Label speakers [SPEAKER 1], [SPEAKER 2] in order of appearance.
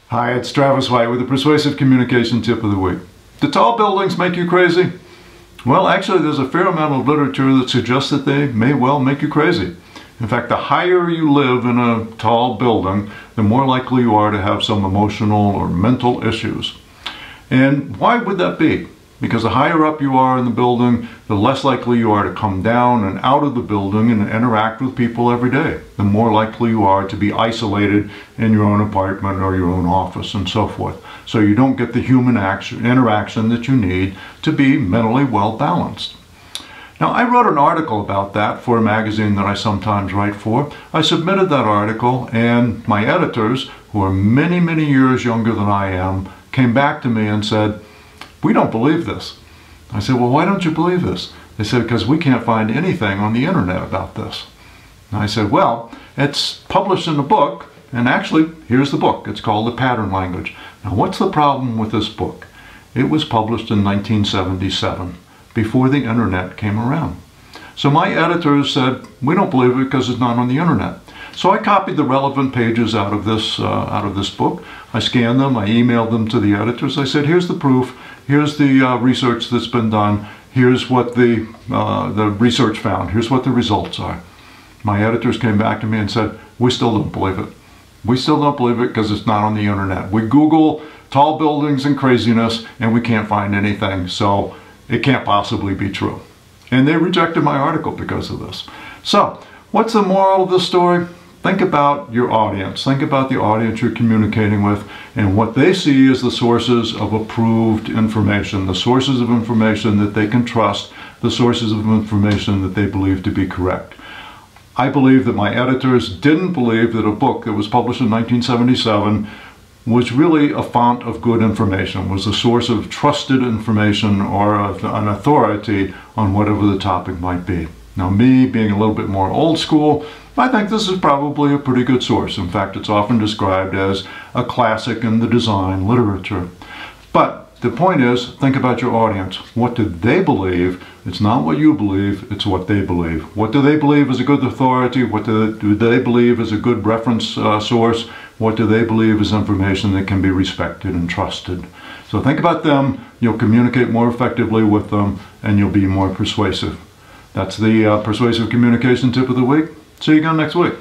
[SPEAKER 1] Hi, it's Travis White with the Persuasive Communication Tip of the Week. Do tall buildings make you crazy? Well, actually, there's a fair amount of literature that suggests that they may well make you crazy. In fact, the higher you live in a tall building, the more likely you are to have some emotional or mental issues. And why would that be? Because the higher up you are in the building, the less likely you are to come down and out of the building and interact with people every day. The more likely you are to be isolated in your own apartment or your own office and so forth. So you don't get the human interaction that you need to be mentally well balanced. Now, I wrote an article about that for a magazine that I sometimes write for. I submitted that article, and my editors, who are many, many years younger than I am, came back to me and said, "We don't believe this." I said, "Well, why don't you believe this?" They said, "Because we can't find anything on the internet about this." And I said, "Well, it's published in a book, and actually, here's the book. It's called The Pattern Language." Now, what's the problem with this book? It was published in 1977, before the internet came around. So my editors said, "We don't believe it because it's not on the internet." So I copied the relevant pages out of this book. I scanned them, I emailed them to the editors. I said, "Here's the proof. Here's the research that's been done. Here's what the research found. Here's what the results are." My editors came back to me and said, "We still don't believe it. We still don't believe it because it's not on the internet. We Google tall buildings and craziness and we can't find anything, so it can't possibly be true." And they rejected my article because of this. So, what's the moral of this story? Think about your audience. Think about the audience you're communicating with and what they see as the sources of approved information, the sources of information that they can trust, the sources of information that they believe to be correct. I believe that my editors didn't believe that a book that was published in 1977 was really a font of good information, was a source of trusted information or an authority on whatever the topic might be. Now, me being a little bit more old school, I think this is probably a pretty good source. In fact, it's often described as a classic in the design literature. But the point is, think about your audience. What do they believe? It's not what you believe, it's what they believe. What do they believe is a good authority? What do they believe is a good reference source? What do they believe is information that can be respected and trusted? So think about them, you'll communicate more effectively with them, and you'll be more persuasive. That's the Persuasive Communication Tip of the Week. See you again next week.